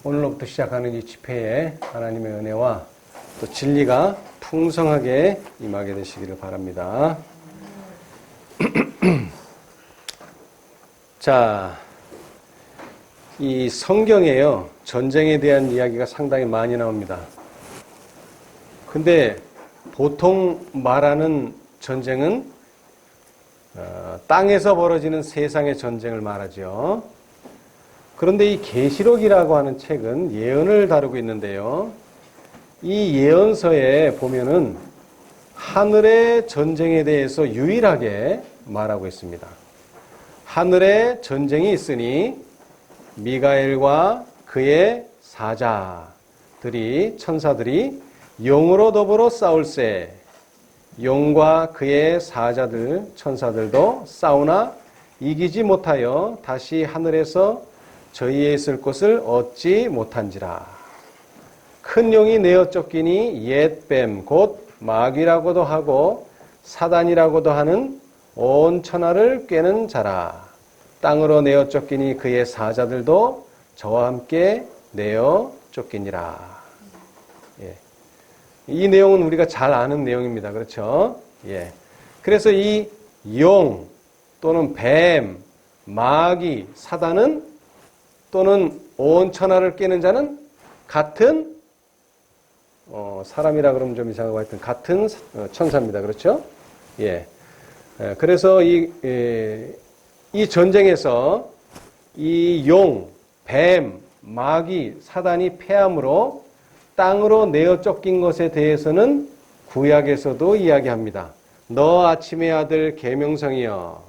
오늘로부터 시작하는 이 집회에 하나님의 은혜와 또 진리가 풍성하게 임하게 되시기를 바랍니다. 자, 이 성경에요, 전쟁에 대한 이야기가 상당히 많이 나옵니다. 근데 보통 말하는 전쟁은 땅에서 벌어지는 세상의 전쟁을 말하죠. 그런데 이 계시록이라고 하는 책은 예언을 다루고 있는데요. 이 예언서에 보면은 하늘의 전쟁에 대해서 유일하게 말하고 있습니다. 하늘에 전쟁이 있으니 미가엘과 그의 사자들이, 천사들이 용으로 더불어 싸울세. 용과 그의 사자들, 천사들도 싸우나 이기지 못하여 다시 하늘에서 저희의 있을 곳을 얻지 못한지라. 큰 용이 내어 쫓기니 옛뱀 곧 마귀라고도 하고 사단이라고도 하는 온 천하를 꿰는 자라. 땅으로 내어 쫓기니 그의 사자들도 저와 함께 내어 쫓기니라. 예. 이 내용은 우리가 잘 아는 내용입니다. 그렇죠? 예. 그래서 이 용 또는 뱀, 마귀, 사단은 또는 온 천하를 깨는 자는 같은 사람이라 그러면 좀 이상하고 하여튼 같은 천사입니다. 그렇죠? 예. 그래서 이 전쟁에서 이 용, 뱀, 마귀, 사단이 패함으로 땅으로 내어 쫓긴 것에 대해서는 구약에서도 이야기합니다. 너 아침의 아들 계명성이여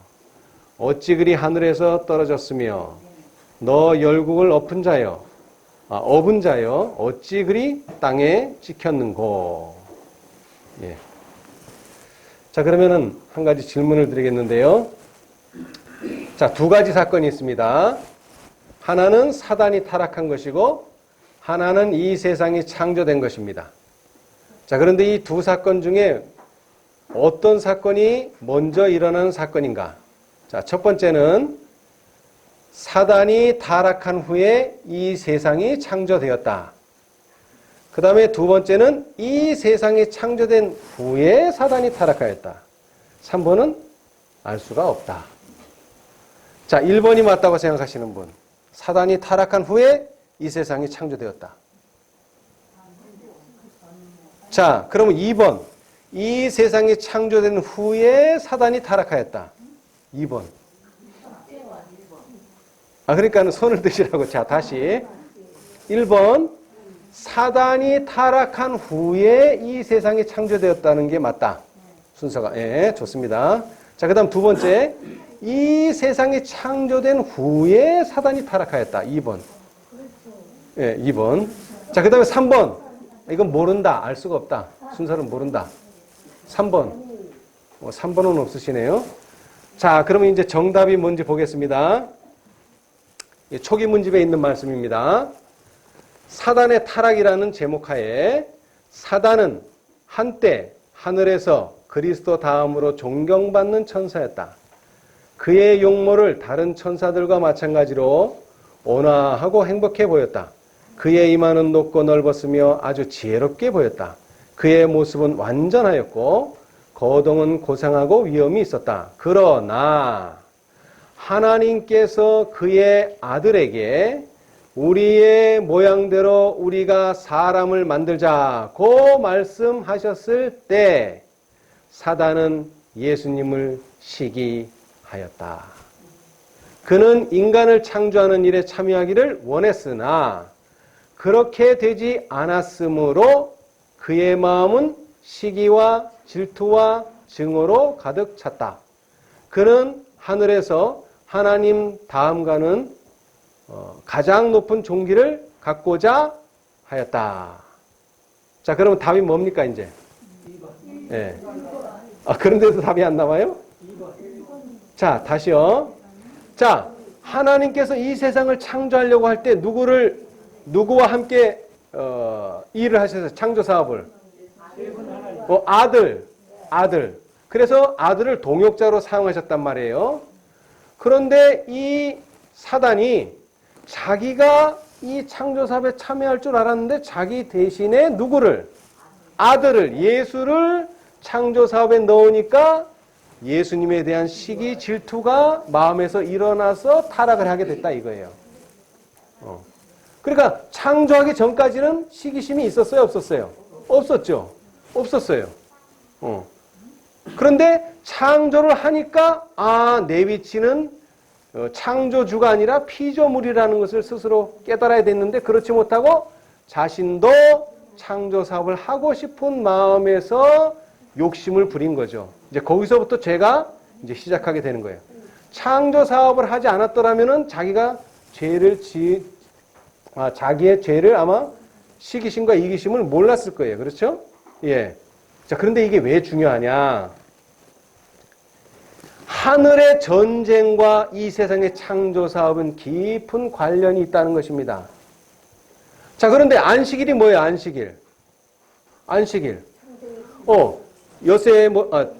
어찌 그리 하늘에서 떨어졌으며 너 열국을 업은 자여 어찌 그리 땅에 찍혔는고. 예. 자, 그러면은 한 가지 질문을 드리겠는데요. 자, 두 가지 사건이 있습니다. 하나는 사단이 타락한 것이고 하나는 이 세상이 창조된 것입니다. 자, 그런데 이 두 사건 중에 어떤 사건이 먼저 일어난 사건인가? 자, 첫 번째는 사단이 타락한 후에 이 세상이 창조되었다. 그 다음에 두 번째는 이 세상이 창조된 후에 사단이 타락하였다. 3번은 알 수가 없다. 자, 1번이 맞다고 생각하시는 분. 사단이 타락한 후에 이 세상이 창조되었다. 자, 그러면 2번. 이 세상이 창조된 후에 사단이 타락하였다. 2번. 그러니까 손을 드시라고. 자, 다시. 1번. 사단이 타락한 후에 이 세상이 창조되었다는 게 맞다. 순서가. 예, 좋습니다. 자, 그 다음 두 번째. 이 세상이 창조된 후에 사단이 타락하였다. 2번. 예, 2번. 자, 그 다음에 3번. 이건 모른다. 알 수가 없다. 순서는 모른다. 3번. 3번은 없으시네요. 자, 그러면 이제 정답이 뭔지 보겠습니다. 초기 문집에 있는 말씀입니다. 사단의 타락이라는 제목하에 사단은 한때 하늘에서 그리스도 다음으로 존경받는 천사였다. 그의 용모를 다른 천사들과 마찬가지로 온화하고 행복해 보였다. 그의 이마는 높고 넓었으며 아주 지혜롭게 보였다. 그의 모습은 완전하였고 거동은 고상하고 위엄이 있었다. 그러나 하나님께서 그의 아들에게 우리의 모양대로 우리가 사람을 만들자고 말씀하셨을 때 사단은 예수님을 시기하였다. 그는 인간을 창조하는 일에 참여하기를 원했으나 그렇게 되지 않았으므로 그의 마음은 시기와 질투와 증오로 가득 찼다. 그는 하늘에서 하나님 다음가는 가장 높은 종기를 갖고자 하였다. 자, 그러면 답이 뭡니까, 이제? 2번. 예. 그런데도 답이 안 나와요? 2번. 자, 다시요. 자, 하나님께서 이 세상을 창조하려고 할 때 누구와 함께 일을 하셔서 창조 사업을? 아들. 그래서 아들을 동역자로 사용하셨단 말이에요. 그런데 이 사단이 자기가 이 창조사업에 참여할 줄 알았는데 자기 대신에 누구를? 아들을, 예수를 창조사업에 넣으니까 예수님에 대한 시기, 질투가 마음에서 일어나서 타락을 하게 됐다 이거예요. 그러니까 창조하기 전까지는 시기심이 있었어요, 없었어요? 없었죠. 없었어요. 그런데 창조를 하니까 내 위치는 창조주가 아니라 피조물이라는 것을 스스로 깨달아야 됐는데 그렇지 못하고 자신도 창조사업을 하고 싶은 마음에서 욕심을 부린 거죠. 이제 거기서부터 죄가 이제 시작하게 되는 거예요. 창조사업을 하지 않았더라면은 자기가 자기의 죄를 아마 시기심과 이기심을 몰랐을 거예요. 그렇죠? 예. 자, 그런데 이게 왜 중요하냐? 하늘의 전쟁과 이 세상의 창조사업은 깊은 관련이 있다는 것입니다. 자, 그런데 안식일이 뭐예요? 안식일.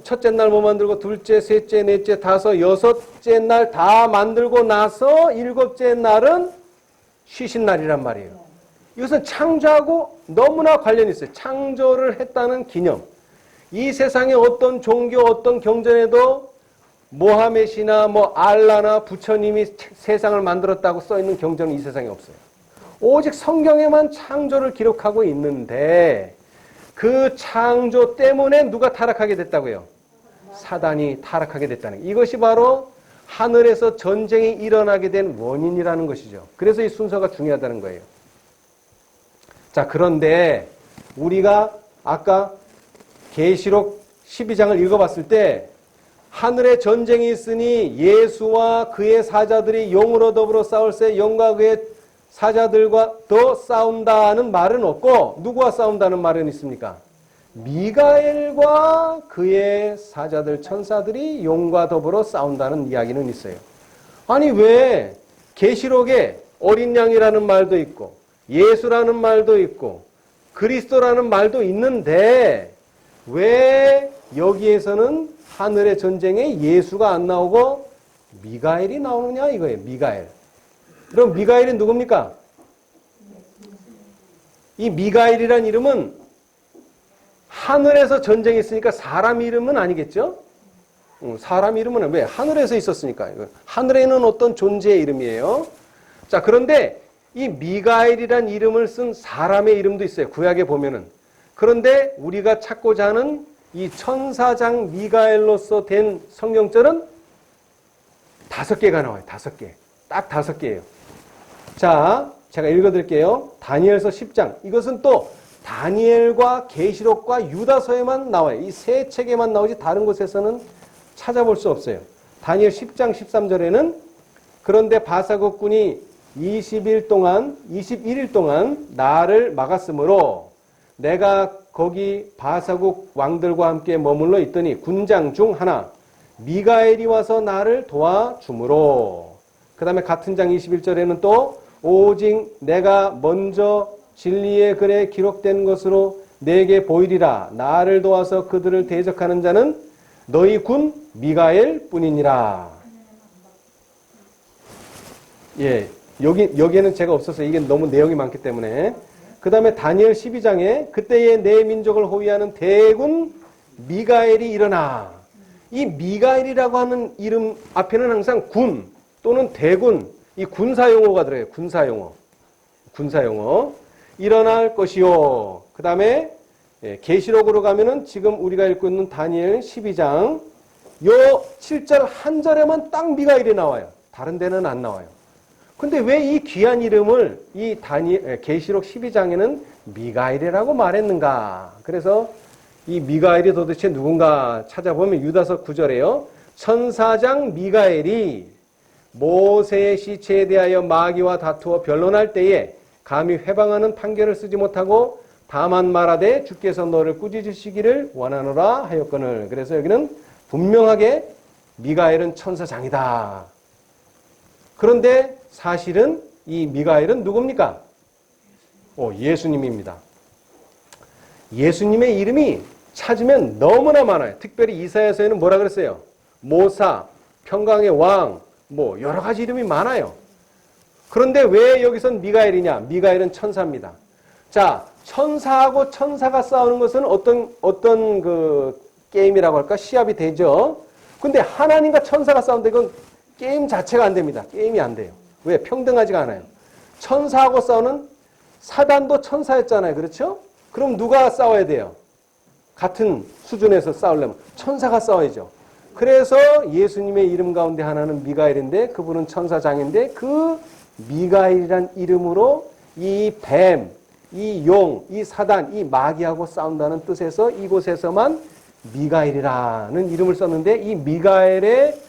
첫째 날 뭐 만들고, 둘째, 셋째, 넷째, 다섯, 여섯째 날 다 만들고 나서 일곱째 날은 쉬신 날이란 말이에요. 이것은 창조하고 너무나 관련이 있어요. 창조를 했다는 기념. 이 세상의 어떤 종교, 어떤 경전에도 모하메시나 알라나 부처님이 세상을 만들었다고 써있는 경전은 이 세상에 없어요. 오직 성경에만 창조를 기록하고 있는데 그 창조 때문에 누가 타락하게 됐다고요? 사단이 타락하게 됐다는 거예요. 이것이 바로 하늘에서 전쟁이 일어나게 된 원인이라는 것이죠. 그래서 이 순서가 중요하다는 거예요. 자, 그런데 우리가 아까 계시록 12장을 읽어봤을 때 하늘에 전쟁이 있으니 예수와 그의 사자들이 용으로 더불어 싸울새 영과 그의 사자들과 더 싸운다는 말은 없고 누구와 싸운다는 말은 있습니까? 미가엘과 그의 사자들 천사들이 용과 더불어 싸운다는 이야기는 있어요. 아니 왜 계시록에 어린 양이라는 말도 있고 예수라는 말도 있고 그리스도라는 말도 있는데 왜 여기에서는 하늘의 전쟁에 예수가 안 나오고 미가엘이 나오느냐 이거예요. 미가엘. 그럼 미가엘이 누굽니까? 이 미가엘이란 이름은 하늘에서 전쟁이 있으니까 사람 이름은 아니겠죠? 사람 이름은 왜? 하늘에서 있었으니까. 하늘에는 어떤 존재의 이름이에요. 자, 그런데 이 미가엘이란 이름을 쓴 사람의 이름도 있어요. 구약에 보면은. 그런데 우리가 찾고자 하는 이 천사장 미가엘로서 된 성경절은 5개가 나와요. 5개. 딱 5개예요. 자, 제가 읽어드릴게요. 다니엘서 10장. 이것은 또 다니엘과 계시록과 유다서에만 나와요. 이 세 책에만 나오지 다른 곳에서는 찾아볼 수 없어요. 다니엘 10장 13절에는 그런데 바사국 군이 21일 동안 나를 막았으므로 내가 거기 바사국 왕들과 함께 머물러 있더니 군장 중 하나 미가엘이 와서 나를 도와주므로 그 다음에 같은 장 21절에는 또 오직 내가 먼저 진리의 글에 기록된 것으로 내게 보이리라. 나를 도와서 그들을 대적하는 자는 너희 군 미가엘 뿐이니라. 예, 여기에는 제가 없어서 이게 너무 내용이 많기 때문에. 그 다음에 다니엘 12장에 그때의 내 민족을 호위하는 대군 미가엘이 일어나. 이 미가엘이라고 하는 이름 앞에는 항상 군 또는 대군, 이 군사용어가 들어요. 군사용어. 일어날 것이요. 그 다음에 계시록으로 가면은 지금 우리가 읽고 있는 다니엘 12장 요 7절 한 절에만 딱 미가엘이 나와요. 다른 데는 안 나와요. 근데 왜 이 귀한 이름을 이 계시록 12장에는 미가엘이라고 말했는가? 그래서 이 미가엘이 도대체 누군가 찾아보면 유다서 9절에요. 천사장 미가엘이 모세의 시체에 대하여 마귀와 다투어 변론할 때에 감히 회방하는 판결을 쓰지 못하고 다만 말하되 주께서 너를 꾸짖으시기를 원하노라 하였거늘. 그래서 여기는 분명하게 미가엘은 천사장이다. 그런데 사실은 이 미가엘은 누굽니까? 예수님입니다. 예수님의 이름이 찾으면 너무나 많아요. 특별히 이사야서에는 뭐라 그랬어요? 모사, 평강의 왕, 여러 가지 이름이 많아요. 그런데 왜 여기선 미가엘이냐? 미가엘은 천사입니다. 자, 천사하고 천사가 싸우는 것은 어떤 그 게임이라고 할까? 시합이 되죠. 근데 하나님과 천사가 싸우는데 이건 게임 자체가 안 됩니다. 게임이 안 돼요. 왜? 평등하지가 않아요. 천사하고 싸우는 사단도 천사였잖아요. 그렇죠? 그럼 누가 싸워야 돼요? 같은 수준에서 싸우려면 천사가 싸워야죠. 그래서 예수님의 이름 가운데 하나는 미가엘인데 그분은 천사장인데 그 미가엘이란 이름으로 이 뱀, 이 용, 이 사단, 이 마귀하고 싸운다는 뜻에서 이곳에서만 미가엘이라는 이름을 썼는데 이 미가엘의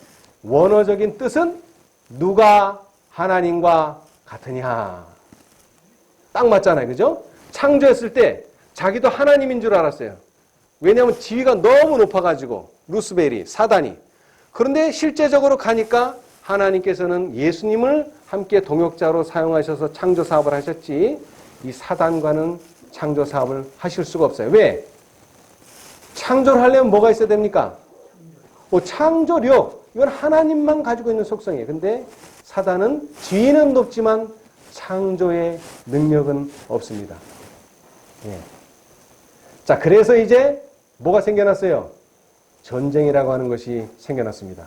원어적인 뜻은 누가 하나님과 같으냐. 딱 맞잖아요. 그죠? 창조했을 때 자기도 하나님인 줄 알았어요. 왜냐하면 지위가 너무 높아가지고 루스벨이 사단이. 그런데 실제적으로 가니까 하나님께서는 예수님을 함께 동역자로 사용하셔서 창조 사업을 하셨지 이 사단과는 창조 사업을 하실 수가 없어요. 왜? 창조를 하려면 뭐가 있어야 됩니까? 창조력. 이건 하나님만 가지고 있는 속성이에요. 근데 사단은 지위는 높지만 창조의 능력은 없습니다. 예. 자, 그래서 이제 뭐가 생겨났어요? 전쟁이라고 하는 것이 생겨났습니다.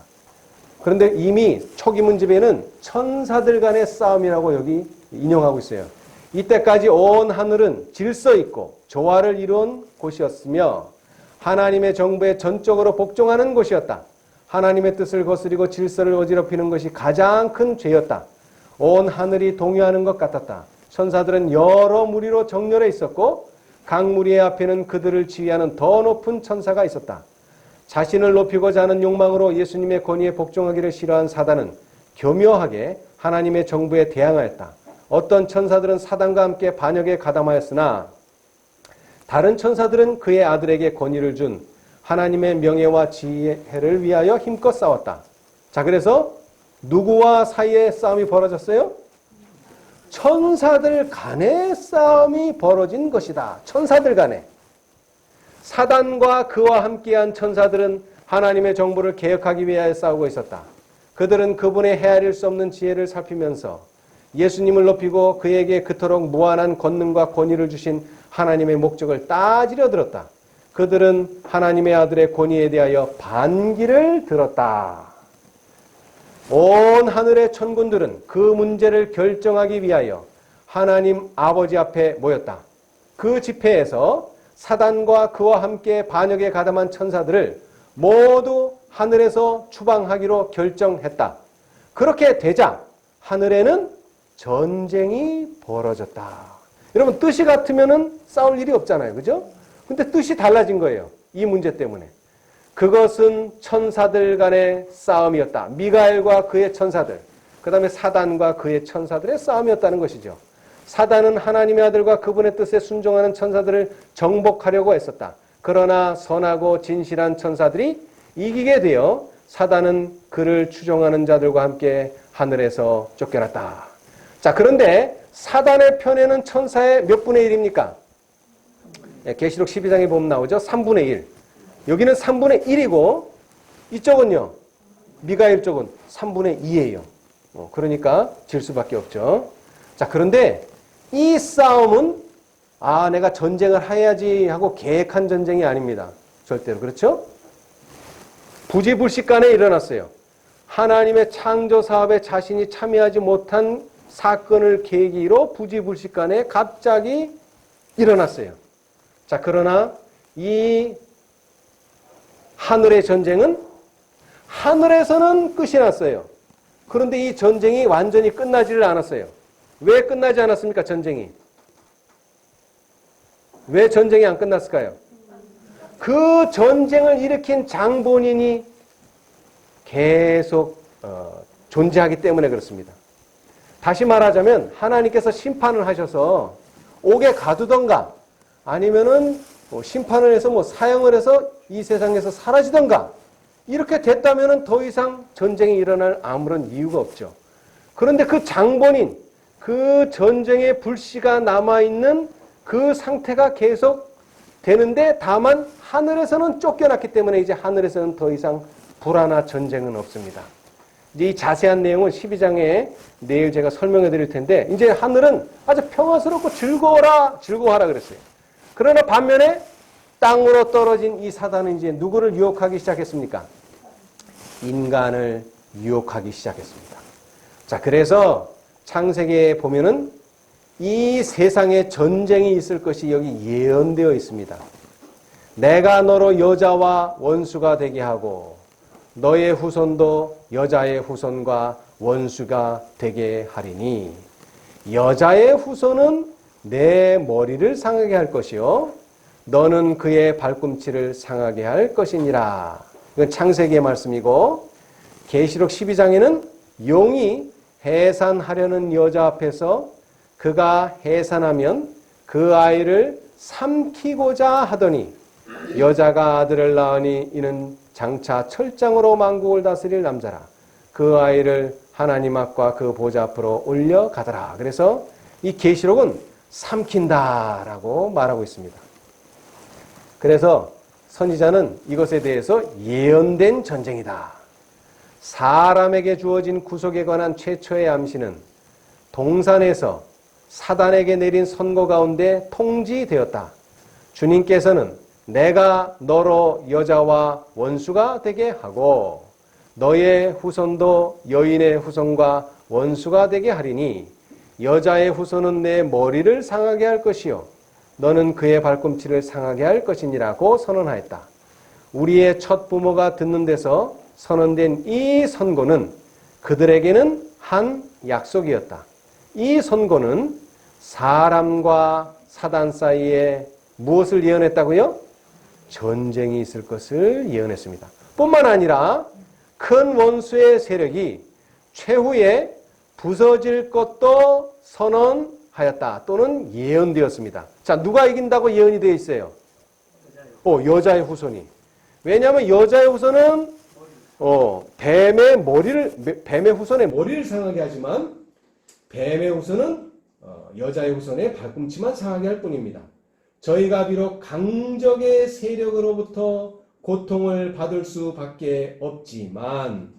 그런데 이미 초기 문집에는 천사들 간의 싸움이라고 여기 인용하고 있어요. 이때까지 온 하늘은 질서 있고 조화를 이룬 곳이었으며 하나님의 정부에 전적으로 복종하는 곳이었다. 하나님의 뜻을 거스리고 질서를 어지럽히는 것이 가장 큰 죄였다. 온 하늘이 동요하는 것 같았다. 천사들은 여러 무리로 정렬해 있었고 각 무리의 앞에는 그들을 지휘하는 더 높은 천사가 있었다. 자신을 높이고자 하는 욕망으로 예수님의 권위에 복종하기를 싫어한 사단은 교묘하게 하나님의 정부에 대항하였다. 어떤 천사들은 사단과 함께 반역에 가담하였으나 다른 천사들은 그의 아들에게 권위를 준 하나님의 명예와 지혜를 위하여 힘껏 싸웠다. 자, 그래서 누구와 사이에 싸움이 벌어졌어요? 천사들 간의 싸움이 벌어진 것이다. 천사들 간에. 사단과 그와 함께한 천사들은 하나님의 정부를 개혁하기 위하여 싸우고 있었다. 그들은 그분의 헤아릴 수 없는 지혜를 살피면서 예수님을 높이고 그에게 그토록 무한한 권능과 권위를 주신 하나님의 목적을 따지려 들었다. 그들은 하나님의 아들의 권위에 대하여 반기를 들었다. 온 하늘의 천군들은 그 문제를 결정하기 위하여 하나님 아버지 앞에 모였다. 그 집회에서 사단과 그와 함께 반역에 가담한 천사들을 모두 하늘에서 추방하기로 결정했다. 그렇게 되자 하늘에는 전쟁이 벌어졌다. 여러분 뜻이 같으면은 싸울 일이 없잖아요. 그죠? 근데 뜻이 달라진 거예요. 이 문제 때문에. 그것은 천사들 간의 싸움이었다. 미가엘과 그의 천사들, 그 다음에 사단과 그의 천사들의 싸움이었다는 것이죠. 사단은 하나님의 아들과 그분의 뜻에 순종하는 천사들을 정복하려고 했었다. 그러나 선하고 진실한 천사들이 이기게 되어 사단은 그를 추종하는 자들과 함께 하늘에서 쫓겨났다. 자, 그런데 사단의 편에는 천사의 몇 분의 1입니까? 계시록 12장에 보면 나오죠. 3분의 1. 여기는 3분의 1이고 이쪽은요. 미가엘 쪽은 3분의 2예요. 그러니까 질 수밖에 없죠. 자, 그런데 이 싸움은 내가 전쟁을 해야지 하고 계획한 전쟁이 아닙니다. 절대로. 그렇죠? 부지불식간에 일어났어요. 하나님의 창조 사업에 자신이 참여하지 못한 사건을 계기로 부지불식간에 갑자기 일어났어요. 자, 그러나 이 하늘의 전쟁은 하늘에서는 끝이 났어요. 그런데 이 전쟁이 완전히 끝나지를 않았어요. 왜 끝나지 않았습니까? 전쟁이. 왜 전쟁이 안 끝났을까요? 그 전쟁을 일으킨 장본인이 계속 존재하기 때문에 그렇습니다. 다시 말하자면 하나님께서 심판을 하셔서 옥에 가두던가 아니면은 심판을 해서 사형을 해서 이 세상에서 사라지던가 이렇게 됐다면은 더 이상 전쟁이 일어날 아무런 이유가 없죠. 그런데 그 장본인, 그 전쟁의 불씨가 남아있는 그 상태가 계속 되는데 다만 하늘에서는 쫓겨났기 때문에 이제 하늘에서는 더 이상 불화나 전쟁은 없습니다. 이 자세한 내용은 12장에 내일 제가 설명해 드릴 텐데, 이제 하늘은 아주 평화스럽고 즐거워하라 그랬어요. 그러나 반면에 땅으로 떨어진 이 사단은 이제 누구를 유혹하기 시작했습니까? 인간을 유혹하기 시작했습니다. 자, 그래서 창세기에 보면은 이 세상에 전쟁이 있을 것이 여기 예언되어 있습니다. 내가 너로 여자와 원수가 되게 하고 너의 후손도 여자의 후손과 원수가 되게 하리니 여자의 후손은 내 머리를 상하게 할 것이요 너는 그의 발꿈치를 상하게 할 것이니라. 이건 창세기의 말씀이고 계시록 12장에는 용이 해산하려는 여자 앞에서 그가 해산하면 그 아이를 삼키고자 하더니 여자가 아들을 낳으니 이는 장차 철장으로 만국을 다스릴 남자라. 그 아이를 하나님 앞과 그 보좌 앞으로 올려가더라. 그래서 이 계시록은 삼킨다라고 말하고 있습니다. 그래서 선지자는 이것에 대해서 예언된 전쟁이다. 사람에게 주어진 구속에 관한 최초의 암시는 동산에서 사단에게 내린 선고 가운데 통지되었다. 주님께서는 내가 너로 여자와 원수가 되게 하고 너의 후손도 여인의 후손과 원수가 되게 하리니 여자의 후손은 내 머리를 상하게 할 것이요 너는 그의 발꿈치를 상하게 할 것이니라고 선언하였다. 우리의 첫 부모가 듣는 데서 선언된 이 선고는 그들에게는 한 약속이었다. 이 선고는 사람과 사단 사이에 무엇을 예언했다고요? 전쟁이 있을 것을 예언했습니다. 뿐만 아니라 큰 원수의 세력이 최후에 부서질 것도 선언하였다. 또는 예언되었습니다. 자, 누가 이긴다고 예언이 되어 있어요? 여자의 후손이. 왜냐하면 여자의 후손은 뱀의 후손의 머리를 상하게 하지만 뱀의 후손은 여자의 후손의 발꿈치만 상하게 할 뿐입니다. 저희가 비록 강적의 세력으로부터 고통을 받을 수밖에 없지만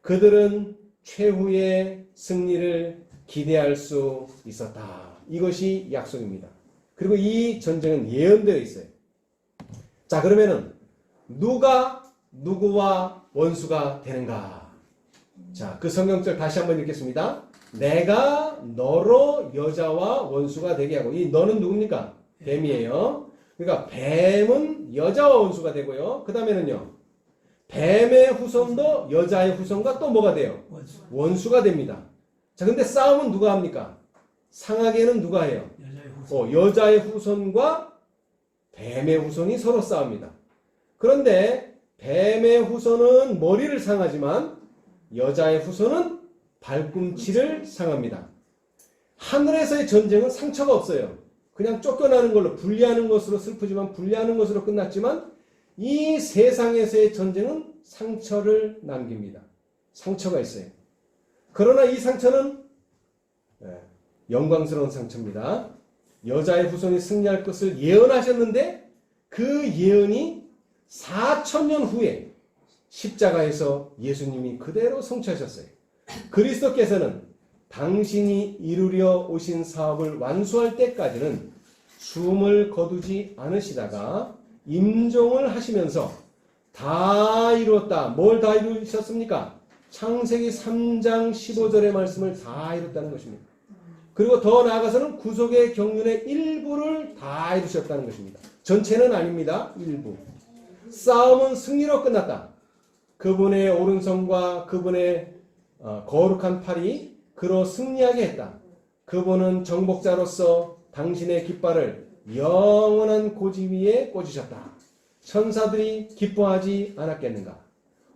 그들은 최후의 승리를 기대할 수 있었다. 이것이 약속입니다. 그리고 이 전쟁은 예언되어 있어요. 자, 그러면은 누가 누구와 원수가 되는가? 자, 그 성경절 다시 한번 읽겠습니다. 내가 너로 여자와 원수가 되게 하고, 이 너는 누굽니까? 뱀이에요. 그러니까 뱀은 여자와 원수가 되고요. 그 다음에는요, 뱀의 후손도 여자의 후손과 또 뭐가 돼요? 원수가 됩니다. 자, 근데 싸움은 누가 합니까? 상하게는 누가 해요? 여자의 후손과 뱀의 후손이 서로 싸웁니다. 그런데 뱀의 후손은 머리를 상하지만 여자의 후손은 발꿈치를 상합니다. 하늘에서의 전쟁은 상처가 없어요. 그냥 쫓겨나는 걸로, 분리하는 것으로, 슬프지만 분리하는 것으로 끝났지만 이 세상에서의 전쟁은 상처를 남깁니다. 상처가 있어요. 그러나 이 상처는 영광스러운 상처입니다. 여자의 후손이 승리할 것을 예언하셨는데 그 예언이 4,000년 후에 십자가에서 예수님이 그대로 성취하셨어요. 그리스도께서는 당신이 이루려 오신 사업을 완수할 때까지는 숨을 거두지 않으시다가 임종을 하시면서 다 이루었다. 뭘 다 이루셨습니까? 창세기 3장 15절의 말씀을 다 이뤘다는 것입니다. 그리고 더 나아가서는 구속의 경륜의 일부를 다 이루셨다는 것입니다. 전체는 아닙니다. 일부. 싸움은 승리로 끝났다. 그분의 오른손과 그분의 거룩한 팔이 그로 승리하게 했다. 그분은 정복자로서 당신의 깃발을 영원한 고지 위에 꽂으셨다. 천사들이 기뻐하지 않았겠는가?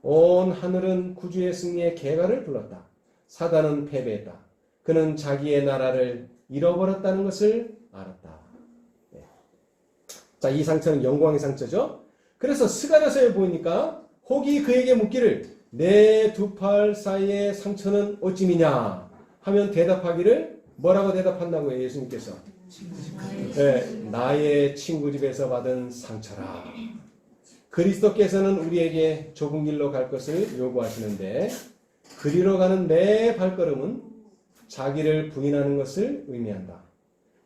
온 하늘은 구주의 승리의 계가를 불렀다. 사단은 패배했다. 그는 자기의 나라를 잃어버렸다는 것을 알았다. 네. 자, 이 상처는 영광의 상처죠. 그래서 스가랴서에 보니까 혹이 그에게 묻기를 내 두 팔 사이의 상처는 어찌미냐 하면 대답하기를 뭐라고 대답한다고요? 예수님께서 나의 친구 집에서 받은 상처라. 그리스도께서는 우리에게 좁은 길로 갈 것을 요구하시는데 그리로 가는 내 발걸음은 자기를 부인하는 것을 의미한다.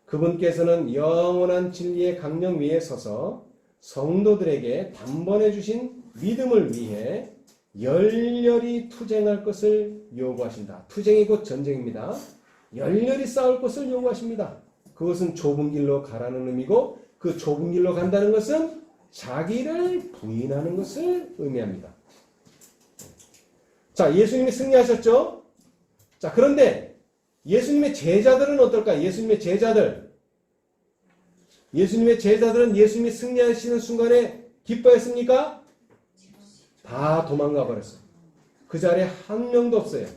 그분께서는 영원한 진리의 강령 위에 서서 성도들에게 단번에 주신 믿음을 위해 열렬히 투쟁할 것을 요구하신다. 투쟁이 곧 전쟁입니다. 열렬히 싸울 것을 요구하십니다. 그것은 좁은 길로 가라는 의미고 그 좁은 길로 간다는 것은 자기를 부인하는 것을 의미합니다. 자, 예수님이 승리하셨죠? 자, 그런데 예수님의 제자들은 어떨까? 예수님의 제자들은 예수님이 승리하시는 순간에 기뻐했습니까? 다 도망가 버렸어요. 그 자리에 한 명도 없어요.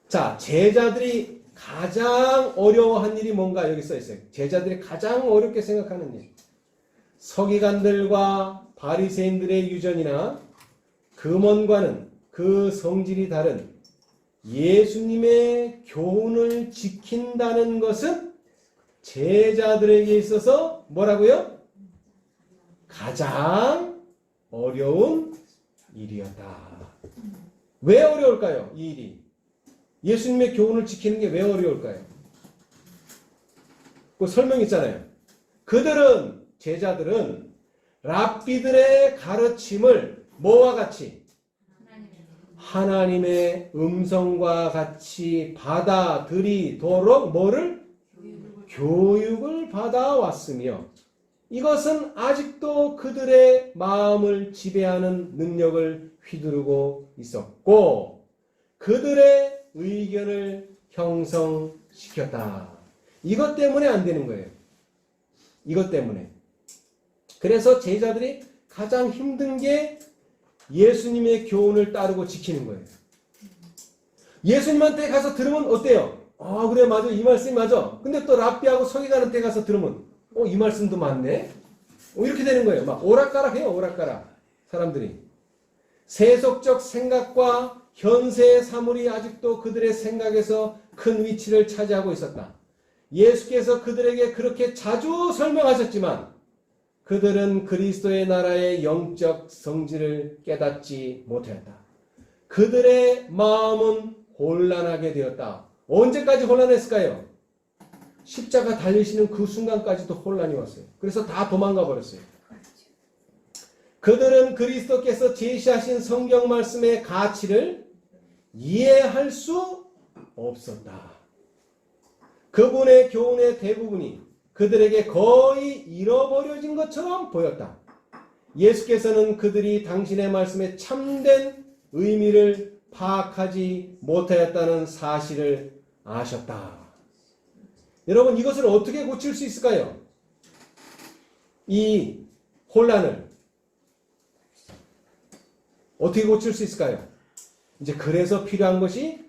자, 제자들이 가장 어려워한 일이 뭔가 여기 써 있어요. 제자들이 가장 어렵게 생각하는 일. 서기관들과 바리새인들의 유전이나 금원과는 그 성질이 다른 예수님의 교훈을 지킨다는 것은 제자들에게 있어서 뭐라고요? 가장 어려운 일이었다. 왜 어려울까요? 이 일이. 예수님의 교훈을 지키는 게 왜 어려울까요? 그 설명 있잖아요. 제자들은 랍비들의 가르침을 뭐와 같이? 하나님의 음성과 같이 받아들이도록 뭐를? 교육을 받아왔으며 이것은 아직도 그들의 마음을 지배하는 능력을 휘두르고 있었고 그들의 의견을 형성시켰다. 이것 때문에 안 되는 거예요. 이것 때문에. 그래서 제자들이 가장 힘든 게 예수님의 교훈을 따르고 지키는 거예요. 예수님한테 가서 들으면 어때요? 아, 그래, 맞아. 이 말씀이 맞아. 근데 또 랍비하고 서기관한테 가서 들으면 이 말씀도 맞네? 이렇게 되는 거예요. 막 오락가락 해요. 오락가락. 사람들이. 세속적 생각과 현세의 사물이 아직도 그들의 생각에서 큰 위치를 차지하고 있었다. 예수께서 그들에게 그렇게 자주 설명하셨지만 그들은 그리스도의 나라의 영적 성질을 깨닫지 못했다. 그들의 마음은 혼란하게 되었다. 언제까지 혼란했을까요? 십자가 달리시는 그 순간까지도 혼란이 왔어요. 그래서 다 도망가 버렸어요. 그들은 그리스도께서 제시하신 성경 말씀의 가치를 이해할 수 없었다. 그분의 교훈의 대부분이 그들에게 거의 잃어버려진 것처럼 보였다. 예수께서는 그들이 당신의 말씀의 참된 의미를 파악하지 못하였다는 사실을 아셨다. 여러분, 이것을 어떻게 고칠 수 있을까요? 이 혼란을 어떻게 고칠 수 있을까요? 이제 그래서 필요한 것이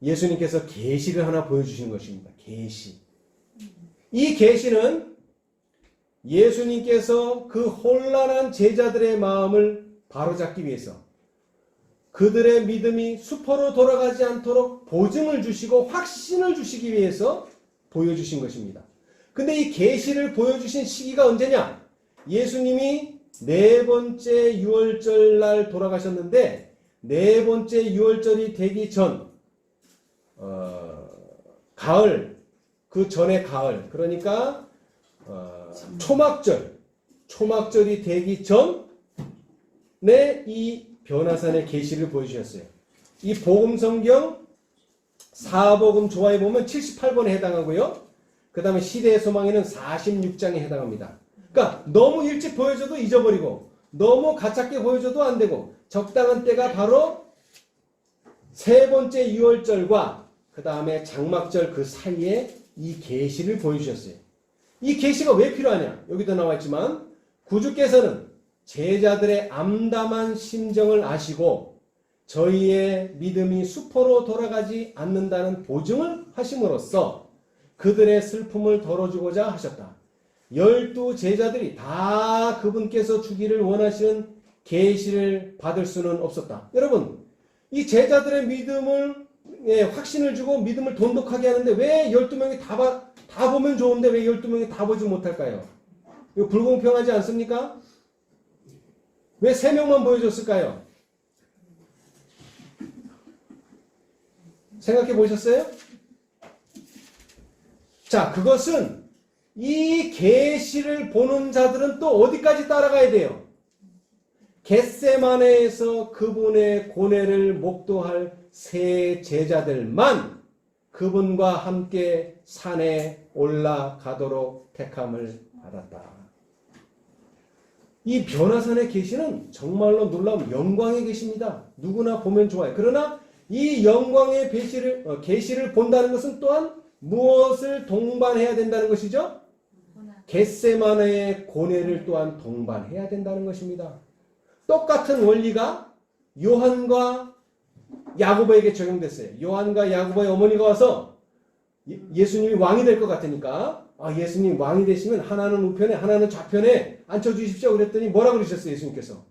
예수님께서 계시를 하나 보여주신 것입니다. 계시. 이 계시는 예수님께서 그 혼란한 제자들의 마음을 바로잡기 위해서 그들의 믿음이 수포로 돌아가지 않도록 보증을 주시고 확신을 주시기 위해서 보여주신 것입니다. 근데 이 계시를 보여주신 시기가 언제냐? 예수님이 네 번째 유월절 날 돌아가셨는데 네 번째 유월절이 되기 전 가을, 그 전에 가을, 그러니까 초막절이 되기 전에 이 변화산의 계시를 보여주셨어요. 이 복음성경 사복음 조화에 보면 78번에 해당하고요. 그 다음에 시대의 소망에는 46장에 해당합니다. 그러니까 너무 일찍 보여줘도 잊어버리고 너무 가깝게 보여줘도 안 되고 적당한 때가 바로 세 번째 유월절과 그 다음에 장막절 그 사이에 이 계시를 보여주셨어요. 이 계시가 왜 필요하냐? 여기도 나와 있지만 구주께서는 제자들의 암담한 심정을 아시고 저희의 믿음이 수포로 돌아가지 않는다는 보증을 하심으로써 그들의 슬픔을 덜어주고자 하셨다. 12 제자들이 다 그분께서 주기를 원하시는 계시를 받을 수는 없었다. 여러분, 이 제자들의 믿음을 확신을 주고 믿음을 돈독하게 하는데 왜 12명이 다 보면 좋은데 왜 12명이 다 보지 못할까요? 이거 불공평하지 않습니까? 왜 3명만 보여줬을까요? 생각해 보셨어요? 자, 그것은 이 계시를 보는 자들은 또 어디까지 따라가야 돼요? 겟세마네에서 그분의 고뇌를 목도할 세 제자들만 그분과 함께 산에 올라가도록 택함을 받았다. 이 변화산의 계시는 정말로 놀라운 영광의 계시입니다. 누구나 보면 좋아요. 그러나 이 영광의 계시를 본다는 것은 또한 무엇을 동반해야 된다는 것이죠? 겟세마네의 고뇌를 또한 동반해야 된다는 것입니다. 똑같은 원리가 요한과 야고보에게 적용됐어요. 요한과 야고보의 어머니가 와서 예수님이 왕이 될 것 같으니까 예수님 왕이 되시면 하나는 우편에 하나는 좌편에 앉혀주십시오. 그랬더니 뭐라 그러셨어요? 예수님께서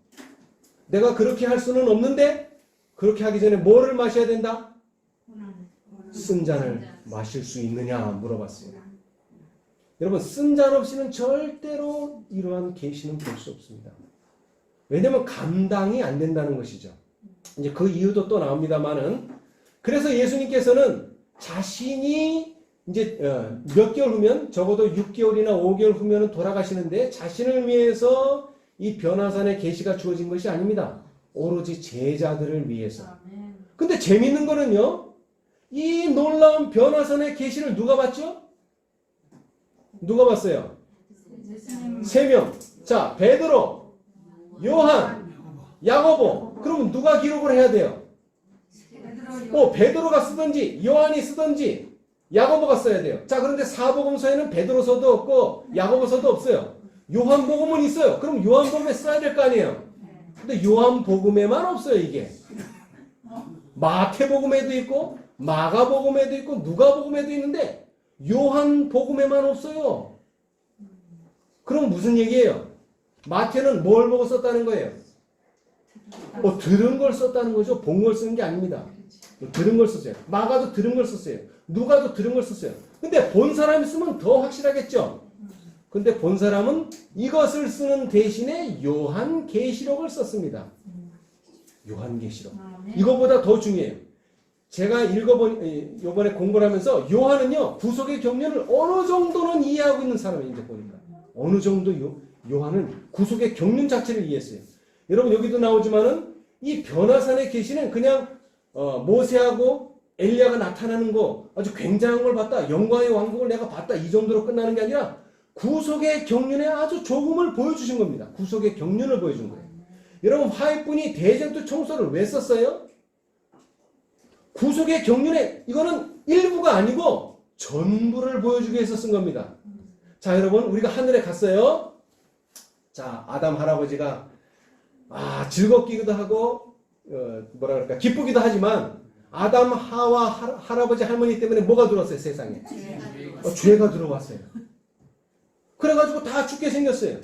내가 그렇게 할 수는 없는데 그렇게 하기 전에 뭐를 마셔야 된다? 쓴 잔을 마실 수 있느냐 물어봤어요. 여러분 쓴 잔 없이는 절대로 이러한 계시는 볼 수 없습니다. 왜냐하면 감당이 안 된다는 것이죠. 이제 그 이유도 또 나옵니다만은 그래서 예수님께서는 자신이 이제 몇 개월 후면 적어도 6개월이나 5개월 후면은 돌아가시는데 자신을 위해서 이 변화산의 계시가 주어진 것이 아닙니다. 오로지 제자들을 위해서. 근데 재밌는 거는요. 이 놀라운 변화산의 계시를 누가 봤죠? 누가 봤어요? 3명. 자, 베드로, 요한, 야고보. 그러면 누가 기록을 해야 돼요? 베드로가 쓰든지 요한이 쓰든지 야고보가 써야 돼요. 자, 그런데 사복음서에는 베드로서도 없고 야고보서도 없어요. 요한복음은 있어요. 그럼 요한복음에 써야 될 거 아니에요. 근데 요한복음에만 없어요, 이게. 마태복음에도 있고 마가복음에도 있고 누가복음에도 있는데 요한복음에만 없어요. 그럼 무슨 얘기예요? 마태는 뭘 보고 썼다는 거예요? 들은 걸 썼다는 거죠. 본 걸 쓰는 게 아닙니다. 들은 걸 썼어요. 마가도 들은 걸 썼어요. 누가도 들은 걸 썼어요. 근데 본 사람이 쓰면 더 확실하겠죠. 근데 본 사람은 이것을 쓰는 대신에 요한계시록을 썼습니다. 요한계시록. 이거보다 더 중요해요. 제가 이번에 공부를 하면서 요한은요, 구속의 경륜을 어느 정도는 이해하고 있는 사람이에요, 이제 보니까. 어느 정도 요한은 구속의 경륜 자체를 이해했어요. 여러분, 여기도 나오지만은 이 변화산의 계시는 그냥, 모세하고 엘리야가 나타나는 거 아주 굉장한 걸 봤다. 영광의 왕국을 내가 봤다. 이 정도로 끝나는 게 아니라 구속의 경륜에 아주 조금을 보여주신 겁니다. 구속의 경륜을 보여준 거예요. 여러분, 화해뿐이 대전투 총소를 왜 썼어요? 구속의 경륜에 이거는 일부가 아니고 전부를 보여주기 위해서 쓴 겁니다. 자, 여러분, 우리가 하늘에 갔어요. 자, 아담 할아버지가 즐겁기도 하고 뭐라 그럴까 기쁘기도 하지만 아담 하와 할아버지 할머니 때문에 뭐가 들어왔어요? 세상에 죄가 들어왔어요. 그래가지고 다 죽게 생겼어요.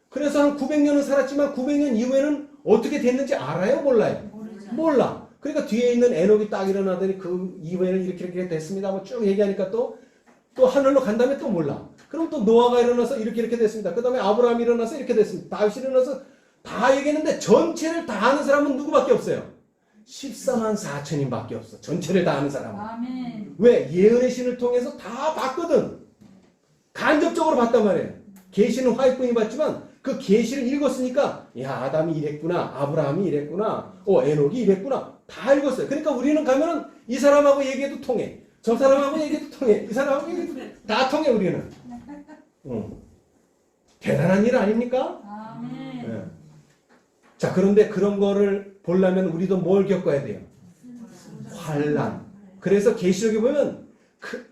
그래서 한 900년은 살았지만 900년 이후에는 어떻게 됐는지 알아요? 몰라요? 몰라. 그러니까 뒤에 있는 에녹이 딱 일어나더니 그 이후에는 이렇게 됐습니다. 뭐 쭉 얘기하니까 또 하늘로 간 다음에 또 몰라. 그럼 또 노아가 일어나서 이렇게 됐습니다. 그 다음에 아브라함이 일어나서 이렇게 됐습니다. 다윗이 일어나서 다 얘기했는데 전체를 다 아는 사람은 누구밖에 없어요? 14만 4천인밖에 없어. 전체를 다 아는 사람은. 아멘. 왜? 예언의 신을 통해서 다 봤거든. 간접적으로 봤단 말이에요. 계시는 화이뿐이 봤지만 그 계시를 읽었으니까 야, 아담이 이랬구나, 아브라함이 이랬구나, 에녹이 이랬구나, 다 읽었어요. 그러니까 우리는 가면은 이 사람하고 얘기해도 통해, 저 사람하고 얘기해도 통해, 이 사람하고 얘기해도 다 통해. 우리는. 대단한 일 아닙니까? 아멘. 네. 자, 그런데 그런 거를 보려면 우리도 뭘 겪어야 돼요? 환난. 그래서 계시록에 보면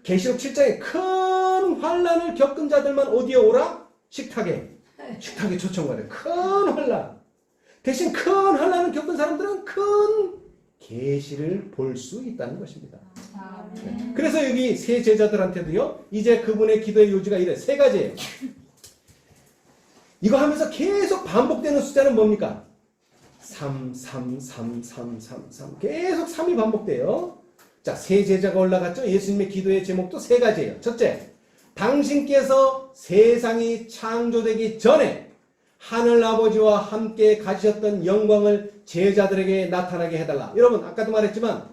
계시록 7장에 큰 환난을 겪은 자들만 어디에 오라? 식탁에 초청받아요. 큰 환난. 대신 큰 환난을 겪은 사람들은 큰 계시를 볼 수 있다는 것입니다. 아멘. 그래서 여기 세 제자들한테도요, 이제 그분의 기도의 요지가 이래 세 가지예요. 이거 하면서 계속 반복되는 숫자는 뭡니까? 3, 3, 3, 3, 3, 3. 계속 3이 반복돼요. 자, 세 제자가 올라갔죠. 예수님의 기도의 제목도 세 가지예요. 첫째, 당신께서 세상이 창조되기 전에 하늘 아버지와 함께 가지셨던 영광을 제자들에게 나타나게 해달라. 여러분, 아까도 말했지만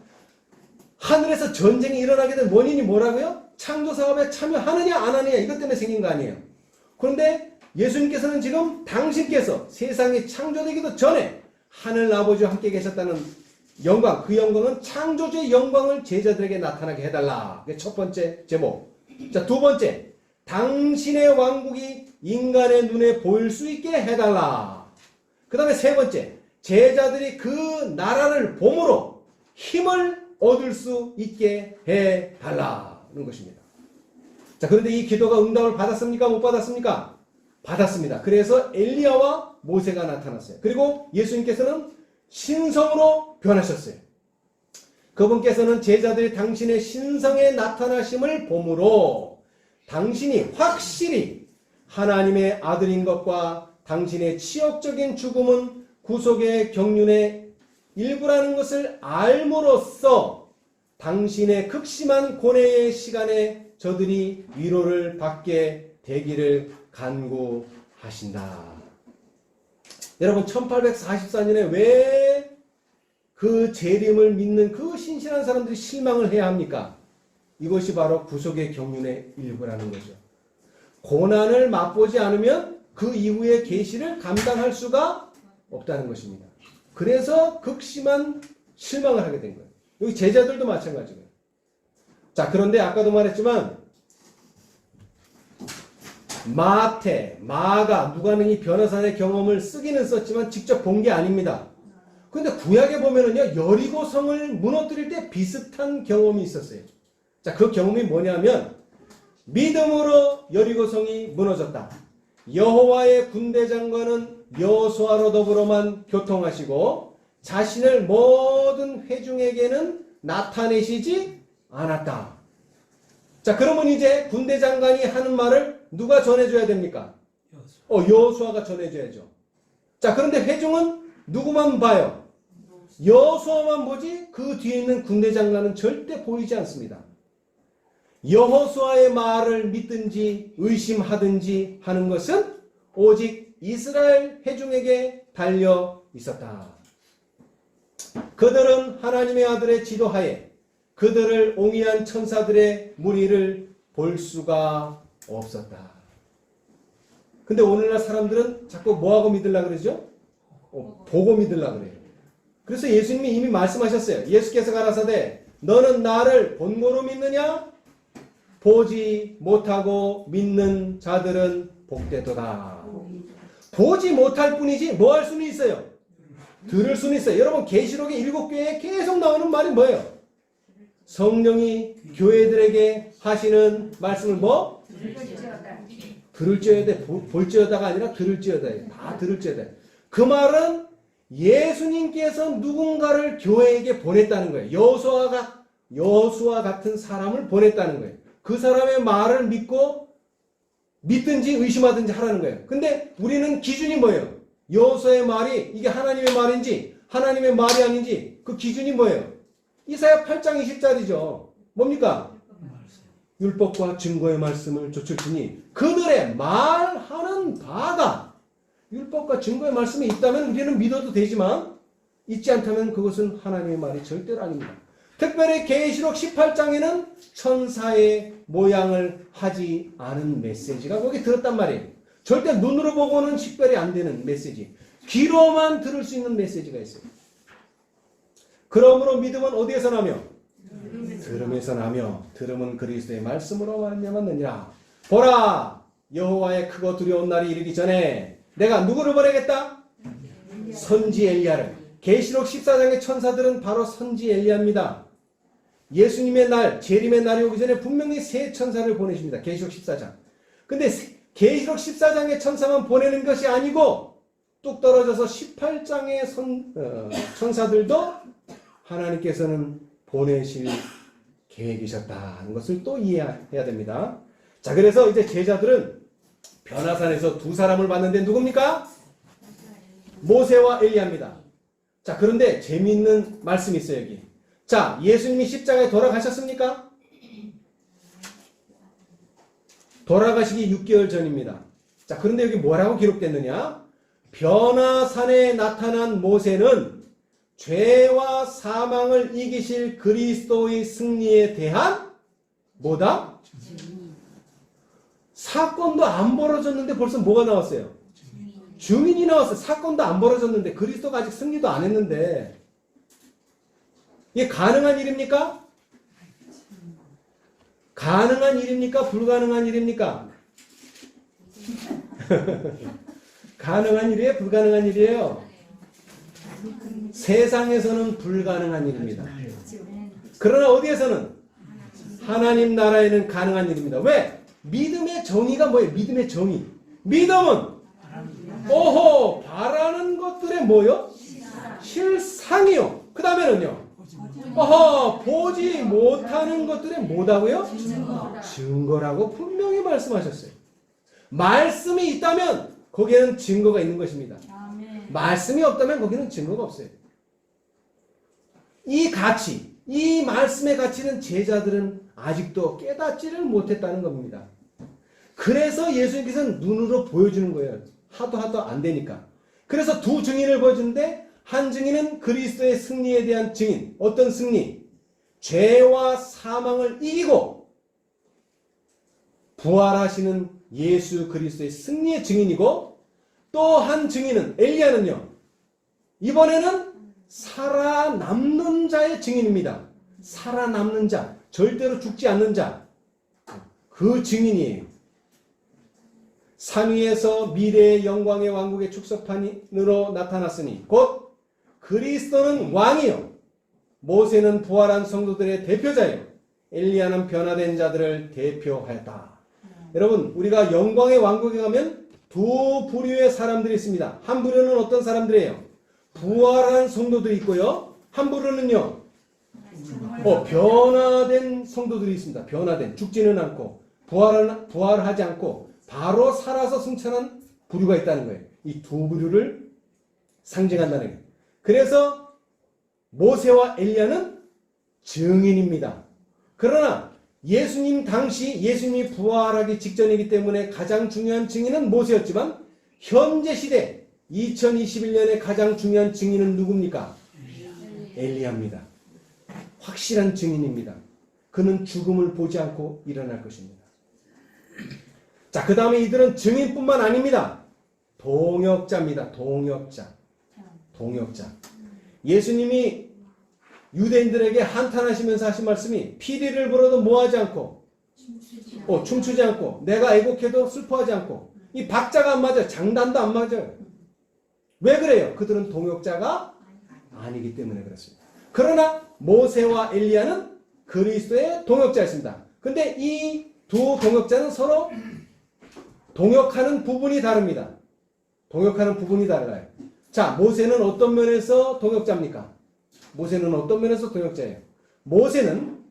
하늘에서 전쟁이 일어나게 된 원인이 뭐라고요? 창조 사업에 참여하느냐 안 하느냐 이것 때문에 생긴 거 아니에요. 그런데 예수님께서는 지금 당신께서 세상이 창조되기도 전에 하늘 아버지와 함께 계셨다는 영광, 그 영광은 창조주의 영광을 제자들에게 나타나게 해달라. 그게 첫 번째 제목. 자, 두 번째, 당신의 왕국이 인간의 눈에 보일 수 있게 해달라. 그 다음에 세 번째, 제자들이 그 나라를 봄으로 힘을 얻을 수 있게 해달라는 것입니다. 자, 그런데 이 기도가 응답을 받았습니까? 못 받았습니까? 받았습니다. 그래서 엘리야와 모세가 나타났어요. 그리고 예수님께서는 신성으로 변하셨어요. 그분께서는 제자들이 당신의 신성에 나타나심을 보므로 당신이 확실히 하나님의 아들인 것과 당신의 치욕적인 죽음은 구속의 경륜의 일부라는 것을 알므로써 당신의 극심한 고뇌의 시간에 저들이 위로를 받게 되기를 간구하신다. 여러분 1844년에 왜 그 재림을 믿는 그 신실한 사람들이 실망을 해야 합니까? 이것이 바로 구속의 경륜의 일부라는 거죠. 고난을 맛보지 않으면 그 이후의 계시를 감당할 수가 없다는 것입니다. 그래서 극심한 실망을 하게 된 거예요. 여기 제자들도 마찬가지고요. 자, 그런데 아까도 말했지만 마가, 누가는 이 변화산의 경험을 쓰기는 썼지만 직접 본 게 아닙니다. 그런데 구약에 보면은요, 여리고성을 무너뜨릴 때 비슷한 경험이 있었어요. 자, 그 경험이 뭐냐면 믿음으로 여리고성이 무너졌다. 여호와의 군대 장관은 여호수아로 더불어만 교통하시고 자신을 모든 회중에게는 나타내시지 않았다. 자, 그러면 이제 군대 장관이 하는 말을 누가 전해줘야 됩니까? 여호수아가 전해줘야죠. 자, 그런데 회중은 누구만 봐요? 여호수아만 보지 그 뒤에 있는 군대 장관은 절대 보이지 않습니다. 여호수아의 말을 믿든지 의심하든지 하는 것은 오직 이스라엘 회중에게 달려 있었다. 그들은 하나님의 아들의 지도하에 그들을 옹이한 천사들의 무리를 볼 수가 없었다. 근데 오늘날 사람들은 자꾸 뭐하고 믿으려고 그러죠? 보고 믿으려고 그래요. 그래서 예수님이 이미 말씀하셨어요. 예수께서 가라사대 너는 나를 본고로 믿느냐? 보지 못하고 믿는 자들은 복되도다. 보지 못할 뿐이지 뭐 할 수는 있어요? 들을 수는 있어요. 여러분 계시록의 7교회에 계속 나오는 말이 뭐예요? 성령이 교회들에게 하시는 말씀을 뭐? 들을지어다. 볼지어다가 아니라 들을지어다. 다 들을지어다. 그 말은 예수님께서 누군가를 교회에게 보냈다는 거예요. 여호수아 같은 사람을 보냈다는 거예요. 그 사람의 말을 믿든지 의심하든지 하라는 거예요. 근데 우리는 기준이 뭐예요? 여호수아의 말이 이게 하나님의 말인지 하나님의 말이 아닌지 그 기준이 뭐예요? 이사야 8장 20절이죠. 뭡니까? 율법과 증거의 말씀을 좇을지니 그들의 말하는 바가 율법과 증거의 말씀이 있다면 우리는 믿어도 되지만 있지 않다면 그것은 하나님의 말이 절대로 아닙니다. 특별히 계시록 18장에는 천사의 모양을 하지 않은 메시지가 거기 들었단 말이에요. 절대 눈으로 보고는 식별이 안 되는 메시지. 귀로만 들을 수 있는 메시지가 있어요. 그러므로 믿음은 어디에서 나며? 들음에서 나며 들음은 그리스도의 말씀으로 말미암았느니라. 보라, 여호와의 크고 두려운 날이 이르기 전에 내가 누구를 보내겠다? 선지 엘리야를. 계시록 14장의 천사들은 바로 선지 엘리야입니다. 예수님의 날, 재림의 날이 오기 전에 분명히 세 천사를 보내십니다. 계시록 14장. 근데 계시록 14장의 천사만 보내는 것이 아니고 뚝 떨어져서 18장의 천사들도 하나님께서는 보내실 계획이셨다는 것을 또 이해해야 됩니다. 자, 그래서 이제 제자들은 변화산에서 두 사람을 봤는데 누굽니까? 모세와 엘리야입니다. 자, 그런데 재미있는 말씀이 있어요, 여기. 자, 예수님이 십자가에 돌아가셨습니까? 돌아가시기 6개월 전입니다. 자, 그런데 여기 뭐라고 기록됐느냐? 변화산에 나타난 모세는 죄와 사망을 이기실 그리스도의 승리에 대한 뭐다? 사건도 안 벌어졌는데 벌써 뭐가 나왔어요? 증인이 나왔어요. 사건도 안 벌어졌는데 그리스도가 아직 승리도 안 했는데 이게 가능한 일입니까? 가능한 일입니까? 불가능한 일입니까? 가능한 일이에요? 불가능한 일이에요? 세상에서는 불가능한 일입니다. 그러나 어디에서는? 하나님 나라에는 가능한 일입니다. 왜? 믿음의 정의가 뭐예요? 믿음의 정의. 믿음은 오호 바라는 것들의 뭐요? 실상이요. 그 다음에는요. 어허 보지 못하는 것들의 뭐다고요? 증거라고 분명히 말씀하셨어요. 말씀이 있다면 거기에는 증거가 있는 것입니다. 말씀이 없다면 거기는 증거가 없어요. 이 가치, 이 말씀의 가치는 제자들은 아직도 깨닫지를 못했다는 겁니다. 그래서 예수님께서는 눈으로 보여주는 거예요. 하도 안 되니까. 그래서 두 증인을 보여주는데 한 증인은 그리스도의 승리에 대한 증인. 어떤 승리? 죄와 사망을 이기고 부활하시는 예수 그리스도의 승리의 증인이고 또 한 증인은 엘리야는요. 이번에는 살아남는 자의 증인입니다. 살아남는 자, 절대로 죽지 않는 자. 그 증인이에요. 삼위에서 미래의 영광의 왕국의 축소판으로 나타났으니 곧 그리스도는 왕이요 모세는 부활한 성도들의 대표자요 엘리야는 변화된 자들을 대표하였다. 여러분 우리가 영광의 왕국에 가면 두 부류의 사람들이 있습니다. 한 부류는 어떤 사람들이에요? 부활한 성도들이 있고요. 한 부류는요. 변화된 성도들이 있습니다. 변화된 죽지는 않고 부활하지 않고 바로 살아서 승천한 부류가 있다는 거예요. 이 두 부류를 상징한다는 거예요. 그래서 모세와 엘리야는 증인입니다. 그러나 예수님 당시 예수님이 부활하기 직전이기 때문에 가장 중요한 증인은 모세였지만 현재 시대 2021년에 가장 중요한 증인은 누굽니까? 엘리야입니다. 확실한 증인입니다. 그는 죽음을 보지 않고 일어날 것입니다. 자, 그 다음에 이들은 증인뿐만 아닙니다. 동역자입니다. 동역자. 예수님이 유대인들에게 한탄하시면서 하신 말씀이 피리를 불어도 뭐하지 않고 춤추지 않고 내가 애곡해도 슬퍼하지 않고 이 박자가 안 맞아요. 장단도 안 맞아요. 왜 그래요? 그들은 동역자가 아니기 때문에 그렇습니다. 그러나 모세와 엘리야는 그리스도의 동역자였습니다. 근데 이 두 동역자는 서로 동역하는 부분이 다릅니다. 동역하는 부분이 달라요. 자, 모세는 어떤 면에서 동역자입니까? 모세는 어떤 면에서 동역자예요? 모세는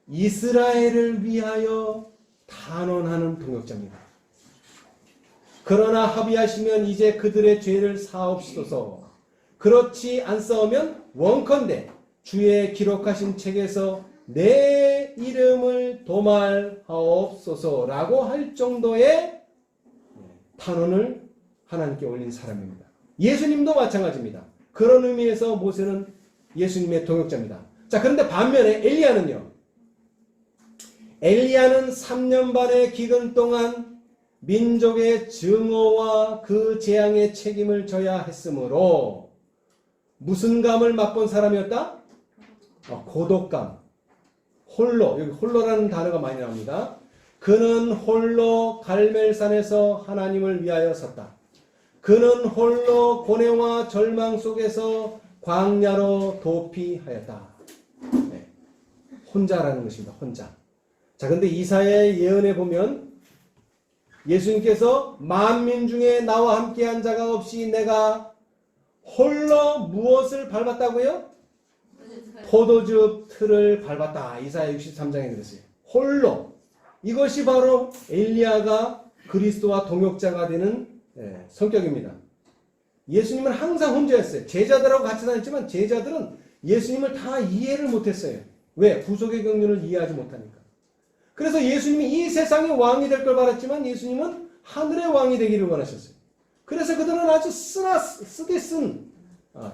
이스라엘을 위하여 탄원하는 동역자입니다. 그러나 합의하시면 이제 그들의 죄를 사옵시소서. 그렇지 않사오면 원컨대 주의 기록하신 책에서 내 이름을 도말하옵소서라고 할 정도의 탄원을 하나님께 올린 사람입니다. 예수님도 마찬가지입니다. 그런 의미에서 모세는 예수님의 동역자입니다. 자, 그런데 반면에 엘리야는요. 엘리야는 3년 반의 기근 동안 민족의 증오와 그 재앙의 책임을 져야 했으므로 무슨 감을 맛본 사람이었다? 고독감. 홀로, 여기 홀로라는 단어가 많이 나옵니다. 그는 홀로 갈멜산에서 하나님을 위하여 섰다. 그는 홀로 고뇌와 절망 속에서 광야로 도피하였다. 네. 혼자라는 것입니다. 혼자. 자, 근데 이사야의 예언에 보면 예수님께서 만민 중에 나와 함께한 자가 없이 내가 홀로 무엇을 밟았다고요? 포도즙 틀을 밟았다. 이사야 63장에 그랬어요. 홀로. 이것이 바로 엘리야가 그리스도와 동역자가 되는 성격입니다. 예수님은 항상 혼자였어요. 제자들하고 같이 다녔지만 제자들은 예수님을 다 이해를 못했어요. 왜? 구속의 경륜을 이해하지 못하니까. 그래서 예수님이 이 세상의 왕이 될 걸 바랐지만 예수님은 하늘의 왕이 되기를 원하셨어요. 그래서 그들은 아주 쓰게 쓴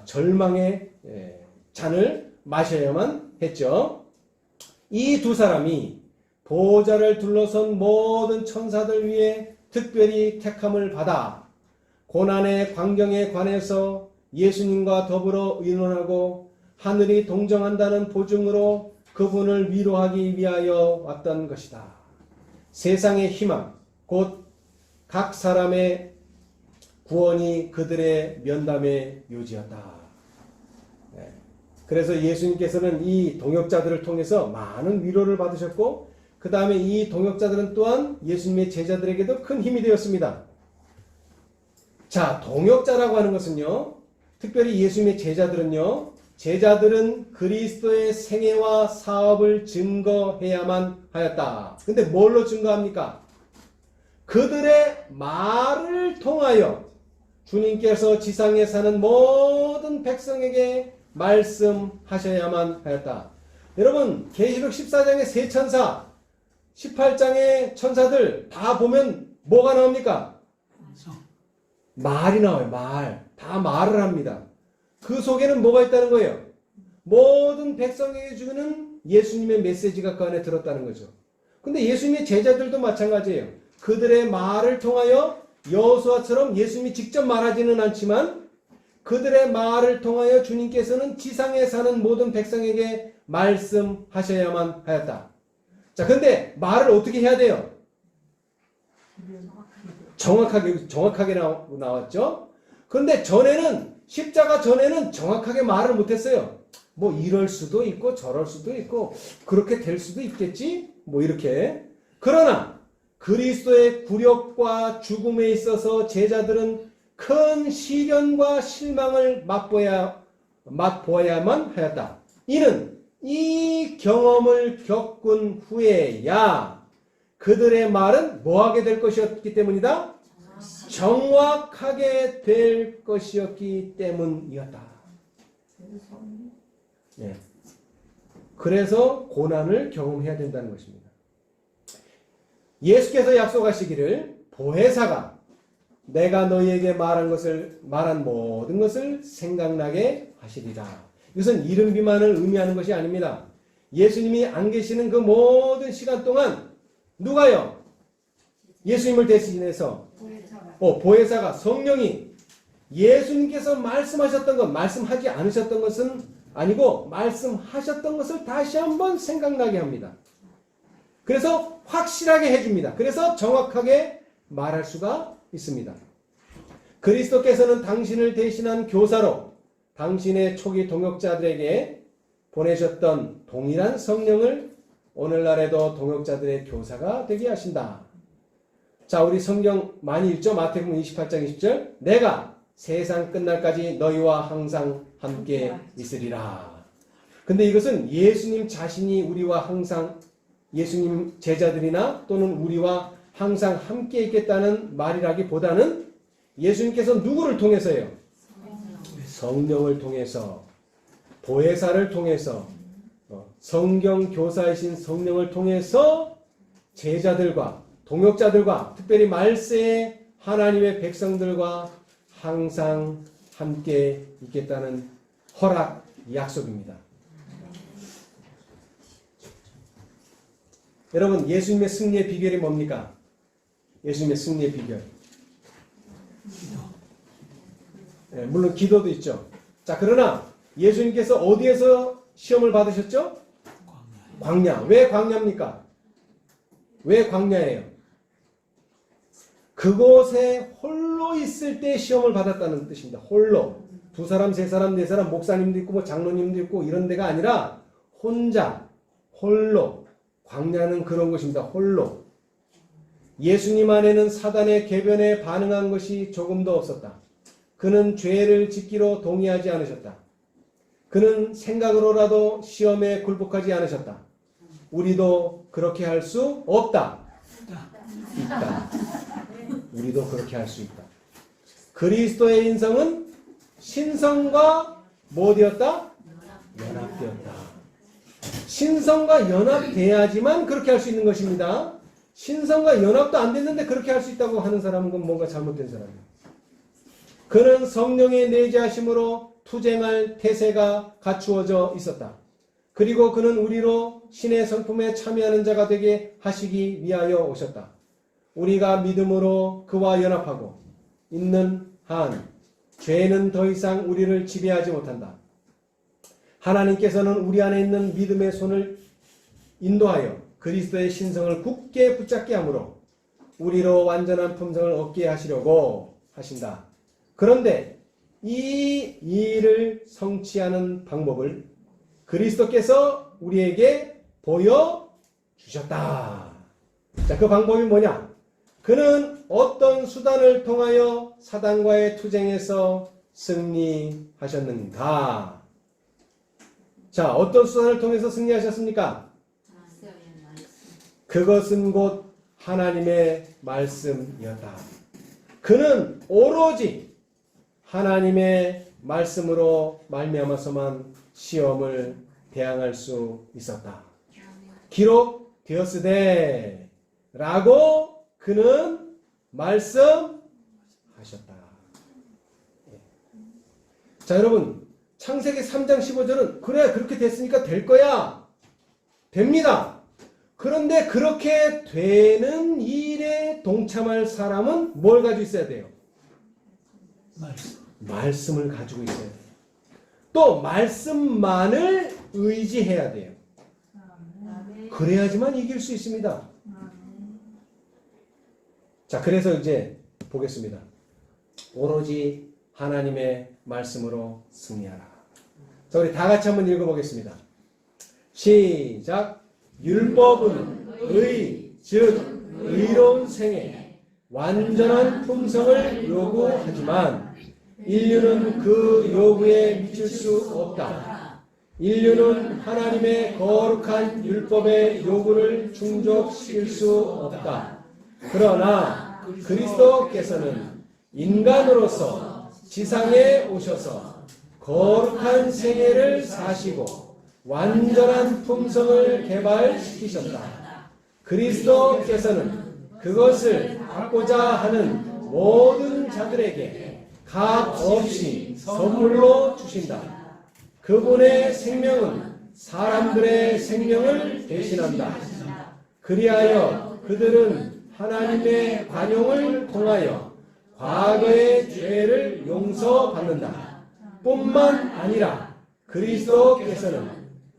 절망의 잔을 마셔야만 했죠. 이 두 사람이 보좌를 둘러선 모든 천사들 위해 특별히 택함을 받아 고난의 광경에 관해서 예수님과 더불어 의논하고 하늘이 동정한다는 보증으로 그분을 위로하기 위하여 왔던 것이다. 세상의 희망, 곧 각 사람의 구원이 그들의 면담의 묘지였다. 그래서 예수님께서는 이 동역자들을 통해서 많은 위로를 받으셨고 그 다음에 이 동역자들은 또한 예수님의 제자들에게도 큰 힘이 되었습니다. 자, 동역자라고 하는 것은요, 특별히 예수님의 제자들은 그리스도의 생애와 사업을 증거해야만 하였다. 근데 뭘로 증거합니까? 그들의 말을 통하여 주님께서 지상에 사는 모든 백성에게 말씀하셔야만 하였다. 여러분, 계시록 14장의 세 천사, 18장의 천사들 다 보면 뭐가 나옵니까? 말이 나와요. 다 말을 합니다. 그 속에는 뭐가 있다는 거예요? 모든 백성에게 주는 예수님의 메시지가 그 안에 들었다는 거죠. 근데 예수님의 제자들도 마찬가지예요. 그들의 말을 통하여 여호수아처럼 예수님이 직접 말하지는 않지만 그들의 말을 통하여 주님께서는 지상에 사는 모든 백성에게 말씀하셔야만 하였다. 자, 근데 말을 어떻게 해야 돼요? 정확하게 나왔죠? 그런데 십자가 전에는 정확하게 말을 못했어요. 뭐 이럴 수도 있고 저럴 수도 있고 그렇게 될 수도 있겠지? 뭐 이렇게. 그러나 그리스도의 굴욕과 죽음에 있어서 제자들은 큰 시련과 실망을 맛보아야만 하였다. 이는 이 경험을 겪은 후에야 그들의 말은 뭐하게 될 것이었기 때문이다? 정확하게 될 것이었기 때문이었다. 네. 그래서 고난을 경험해야 된다는 것입니다. 예수께서 약속하시기를 보혜사가 내가 너희에게 말한 모든 것을 생각나게 하시리라. 이것은 이른 비만을 의미하는 것이 아닙니다. 예수님이 안 계시는 그 모든 시간 동안 누가요? 예수님을 대신해서 보혜사가 성령이 예수님께서 말씀하셨던 것, 말씀하지 않으셨던 것은 아니고 말씀하셨던 것을 다시 한번 생각나게 합니다. 그래서 확실하게 해줍니다. 그래서 정확하게 말할 수가 있습니다. 그리스도께서는 당신을 대신한 교사로 당신의 초기 동역자들에게 보내셨던 동일한 성령을 오늘날에도 동역자들의 교사가 되게 하신다. 자, 우리 성경 많이 읽죠? 마태복음 28장 20절. 내가 세상 끝날까지 너희와 항상 함께 있으리라. 근데 이것은 예수님 자신이 우리와 항상 예수님 제자들이나 또는 우리와 항상 함께 있겠다는 말이라기보다는 예수님께서 누구를 통해서요? 성령을 통해서, 보혜사를 통해서, 성경 교사이신 성령을 통해서 제자들과 동역자들과 특별히 말세의 하나님의 백성들과 항상 함께 있겠다는 허락, 약속입니다. 여러분, 예수님의 승리의 비결이 뭡니까? 예수님의 승리의 비결. 네, 물론 기도도 있죠. 자, 그러나 예수님께서 어디에서 시험을 받으셨죠? 광야. 왜 광야입니까? 왜 광야예요? 그곳에 홀로 있을 때 시험을 받았다는 뜻입니다. 홀로. 두 사람, 세 사람, 네 사람, 목사님도 있고 뭐 장로님도 있고 이런 데가 아니라 혼자, 홀로. 광야는 그런 것입니다. 홀로. 예수님 안에는 사단의 계변에 반응한 것이 조금도 없었다. 그는 죄를 짓기로 동의하지 않으셨다. 그는 생각으로라도 시험에 굴복하지 않으셨다. 우리도 그렇게 할 수 없다. 있다. 우리도 그렇게 할 수 있다. 그리스도의 인성은 신성과 뭐 되었다? 연합되었다. 신성과 연합돼야지만 그렇게 할 수 있는 것입니다. 신성과 연합도 안 됐는데 그렇게 할 수 있다고 하는 사람은 뭔가 잘못된 사람이에요. 그는 성령의 내재하심으로 투쟁할 태세가 갖추어져 있었다. 그리고 그는 우리로 신의 성품에 참여하는 자가 되게 하시기 위하여 오셨다. 우리가 믿음으로 그와 연합하고 있는 한 죄는 더 이상 우리를 지배하지 못한다. 하나님께서는 우리 안에 있는 믿음의 손을 인도하여 그리스도의 신성을 굳게 붙잡게 하므로 우리로 완전한 품성을 얻게 하시려고 하신다. 그런데 이 일을 성취하는 방법을 그리스도께서 우리에게 보여주셨다. 자, 그 방법이 뭐냐? 그는 어떤 수단을 통하여 사단과의 투쟁에서 승리하셨는가? 자, 어떤 수단을 통해서 승리하셨습니까? 그것은 곧 하나님의 말씀이었다. 그는 오로지 하나님의 말씀으로 말미암아서만 시험을 대항할 수 있었다. 기록되었으되 라고 그는 말씀하셨다. 자, 여러분, 창세기 3장 15절은 그래, 그렇게 됐으니까 될 거야. 됩니다. 그런데 그렇게 되는 일에 동참할 사람은 뭘 가지고 있어야 돼요? 말씀을 가지고 있어야 돼요. 또 말씀만을 의지해야 돼요. 그래야지만 이길 수 있습니다. 자, 그래서 이제 보겠습니다. 오로지 하나님의 말씀으로 승리하라. 자, 우리 다 같이 한번 읽어보겠습니다. 시작. 율법은 즉 의로운 생애, 완전한 품성을 요구하지만 인류는 그 요구에 미칠 수 없다. 인류는 하나님의 거룩한 율법의 요구를 충족시킬 수 없다. 그러나 그리스도께서는 인간으로서 지상에 오셔서 거룩한 생애를 사시고 완전한 품성을 개발시키셨다. 그리스도께서는 그것을 받고자 하는 모든 자들에게 값 없이 선물로 주신다. 그분의 생명은 사람들의 생명을 대신한다. 그리하여 그들은 하나님의 관용을 통하여 과거의 죄를 용서받는다. 뿐만 아니라 그리스도께서는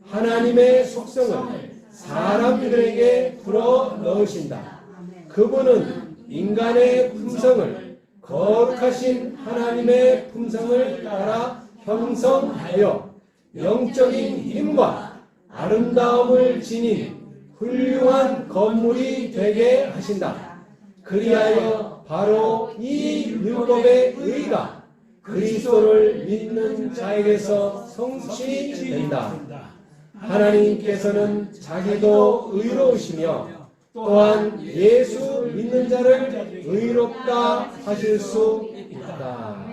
하나님의 속성을 사람들에게 불어 넣으신다. 그분은 인간의 품성을 거룩하신 하나님의 품성을 따라 형성하여 영적인 힘과 아름다움을 지닌 훌륭한 건물이 되게 하신다. 그리하여 바로 이 율법의 의가 그리스도를 믿는 자에게서 성취된다. 하나님께서는 자기도 의로우시며 또한 예수 믿는 자를 의롭다 하실 수 있다.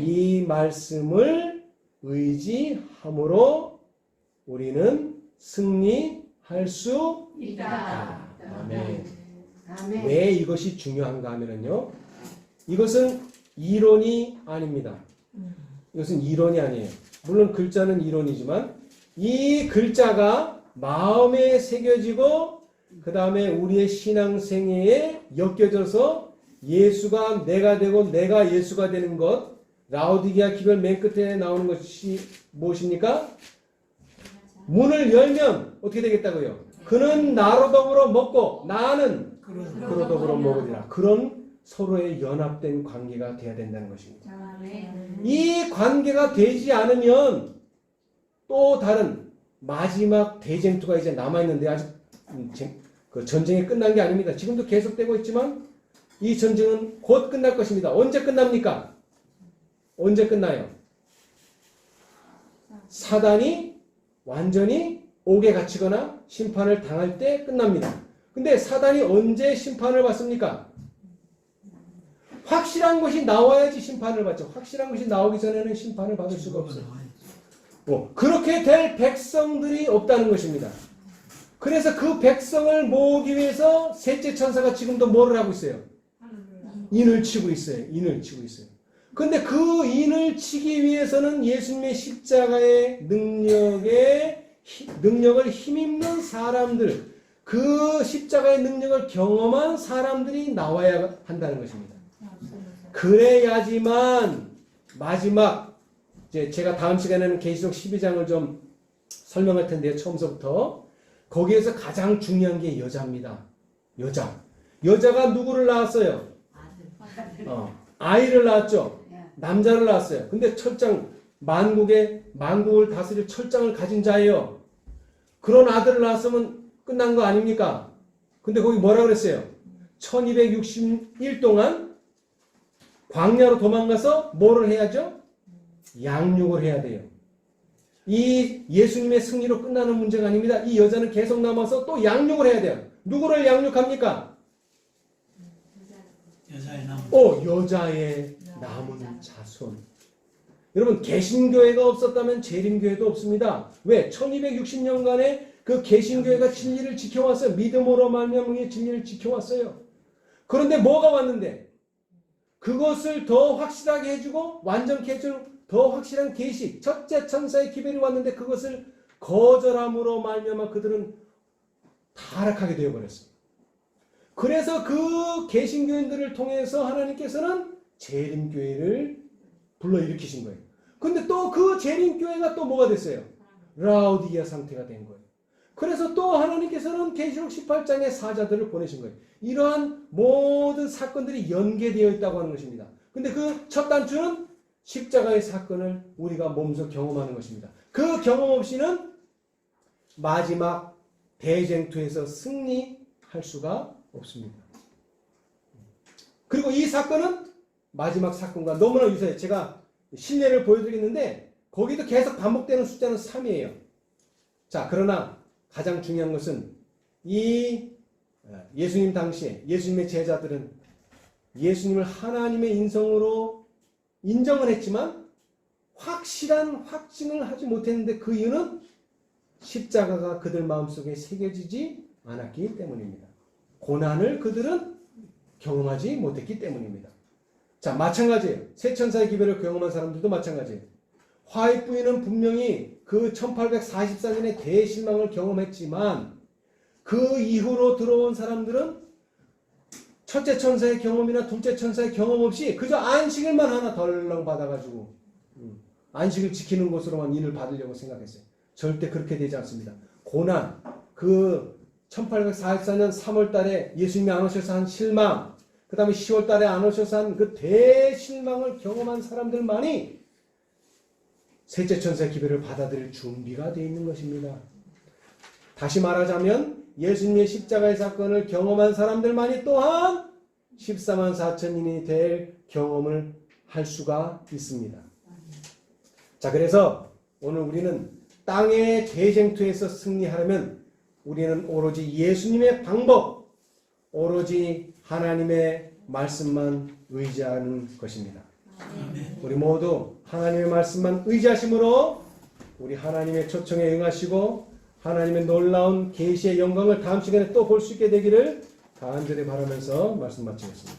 이 말씀을 의지함으로 우리는 승리할 수 있다. 아멘. 왜 이것이 중요한가 하면요, 이것은 이론이 아닙니다. 이것은 이론이 아니에요. 물론 글자는 이론이지만 이 글자가 마음에 새겨지고 그 다음에 우리의 신앙생애에 엮여져서 예수가 내가 되고 내가 예수가 되는 것, 라오디게아 기별 맨 끝에 나오는 것이 무엇입니까? 문을 열면 어떻게 되겠다고요? 그는 나로 더불어 먹고 나는 그로 더불어 먹으리라. 그런 서로의 연합된 관계가 돼야 된다는 것입니다. 이 관계가 되지 않으면 또 다른 마지막 대쟁투가 이제 남아있는데 아직 그 전쟁이 끝난 게 아닙니다. 지금도 계속되고 있지만 이 전쟁은 곧 끝날 것입니다. 언제 끝납니까? 언제 끝나요? 사단이 완전히 옥에 갇히거나 심판을 당할 때 끝납니다. 근데 사단이 언제 심판을 받습니까? 확실한 것이 나와야지 심판을 받죠. 확실한 것이 나오기 전에는 심판을 받을 수가 없어요. 그렇게 될 백성들이 없다는 것입니다. 그래서 그 백성을 모으기 위해서 셋째 천사가 지금도 뭐를 하고 있어요? 인을 치고 있어요. 인을 치고 있어요. 근데 그 인을 치기 위해서는 예수님의 십자가의 능력을 힘입는 사람들, 그 십자가의 능력을 경험한 사람들이 나와야 한다는 것입니다. 그래야지만 마지막, 이제 제가 다음 시간에는 계시록 12장을 좀 설명할 텐데요. 처음서부터. 거기에서 가장 중요한 게 여자입니다. 여자가 누구를 낳았어요? 아이를 낳았죠. 남자를 낳았어요. 근데 만국을 다스릴 철장을 가진 자예요. 그런 아들을 낳았으면 끝난 거 아닙니까? 근데 거기 뭐라 그랬어요? 1260일 동안 광야로 도망가서 뭐를 해야죠? 양육을 해야 돼요. 이 예수님의 승리로 끝나는 문제가 아닙니다. 이 여자는 계속 남아서 또 양육을 해야 돼요. 누구를 양육합니까? 여자의 남은 자손. 여러분, 개신교회가 없었다면 재림교회도 없습니다. 왜? 1260년간의 그 개신교회가 진리를 지켜왔어요. 믿음으로 말미암아 진리를 지켜왔어요. 그런데 뭐가 왔는데? 그것을 더 확실하게 해주고 완전케 해주는 더 확실한 계시, 첫째 천사의 기별이 왔는데 그것을 거절함으로 말미암아 그들은 타락하게 되어버렸어요. 그래서 그 개신교인들을 통해서 하나님께서는 재림교회를 불러일으키신 거예요. 근데 또 그 재림교회가 또 뭐가 됐어요? 라오디게아 상태가 된 거예요. 그래서 또 하나님께서는 계시록 18장의 사자들을 보내신 거예요. 이러한 모든 사건들이 연계되어 있다고 하는 것입니다. 근데 그 첫 단추는 십자가의 사건을 우리가 몸소 경험하는 것입니다. 그 경험 없이는 마지막 대쟁투에서 승리할 수가 없습니다. 그리고 이 사건은 마지막 사건과 너무나 유사해요. 제가 실례를 보여드리겠는데 거기도 계속 반복되는 숫자는 3이에요. 자, 그러나 가장 중요한 것은 이 예수님 당시에 예수님의 제자들은 예수님을 하나님의 인성으로 인정은 했지만 확실한 확증을 하지 못했는데 그 이유는 십자가가 그들 마음속에 새겨지지 않았기 때문입니다. 고난을 그들은 경험하지 못했기 때문입니다. 자, 마찬가지예요. 세 천사의 기별을 경험한 사람들도 마찬가지예요. 화입 부인은 분명히 그 1844년의 대실망을 경험했지만 그 이후로 들어온 사람들은 첫째 천사의 경험이나 둘째 천사의 경험 없이 그저 안식일만 하나 덜렁 받아가지고 안식을 지키는 것으로만 인을 받으려고 생각했어요. 절대 그렇게 되지 않습니다. 고난, 그 1844년 3월 달에 예수님이 안 오셔서 한 실망, 그 다음에 10월 달에 안 오셔서 한 그 대실망을 경험한 사람들만이 셋째 천사의 기별을 받아들일 준비가 되어 있는 것입니다. 다시 말하자면 예수님의 십자가의 사건을 경험한 사람들만이 또한 14만 4천인이 될 경험을 할 수가 있습니다. 자, 그래서 오늘 우리는 땅의 대쟁투에서 승리하려면 우리는 오로지 예수님의 방법, 오로지 하나님의 말씀만 의지하는 것입니다. 우리 모두 하나님의 말씀만 의지하심으로 우리 하나님의 초청에 응하시고 하나님의 놀라운 계시의 영광을 다음 시간에 또 볼 수 있게 되기를 간절히 바라면서 말씀 마치겠습니다.